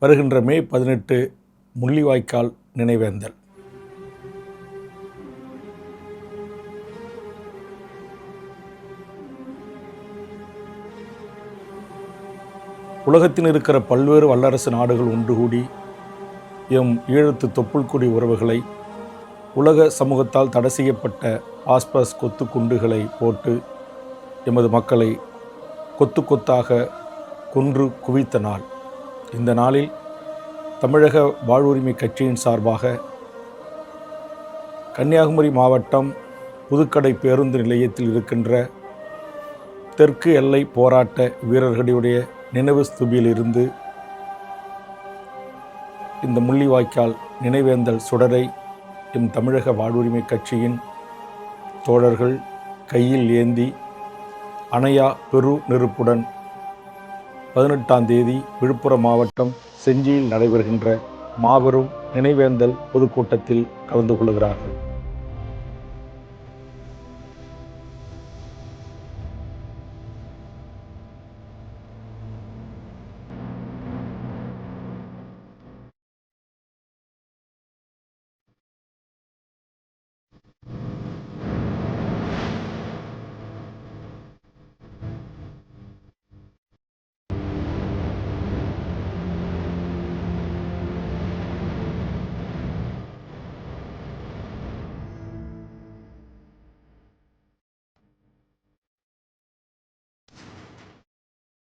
வருகின்ற மே 18 முள்ளிவாய்க்கால் நினைவேந்தல். உலகத்தில் இருக்கிற பல்வேறு வல்லரசு நாடுகள் ஒன்று கூடி எம் ஈழத்து தொப்புள்குடி உறவுகளை உலக சமூகத்தால் தடை செய்யப்பட்ட பாஸ்பரஸ் கொத்து குண்டுகளை போட்டு எமது மக்களை கொத்து கொத்தாக கொன்று குவித்த நாள். இந்த நாளில் தமிழக வாழ்வுரிமை கட்சியின் சார்பாக கன்னியாகுமரி மாவட்டம் புதுக்கடை பேருந்து நிலையத்தில் இருக்கின்ற தெற்கு எல்லை போராட்ட வீரர்களுடைய நினைவு ஸ்தூபியிலிருந்து இந்த முள்ளிவாய்க்கால் நினைவேந்தல் சுடரை எம் தமிழக வாழ்வுரிமை கட்சியின் தோழர்கள் கையில் ஏந்தி அணையா பெரு நெருப்புடன் 18ஆம் தேதி விழுப்புரம் மாவட்டம் செஞ்சியில் நடைபெறுகின்ற மாபெரும் நினைவேந்தல் பொதுக்கூட்டத்தில் கலந்து கொள்கிறார்கள்.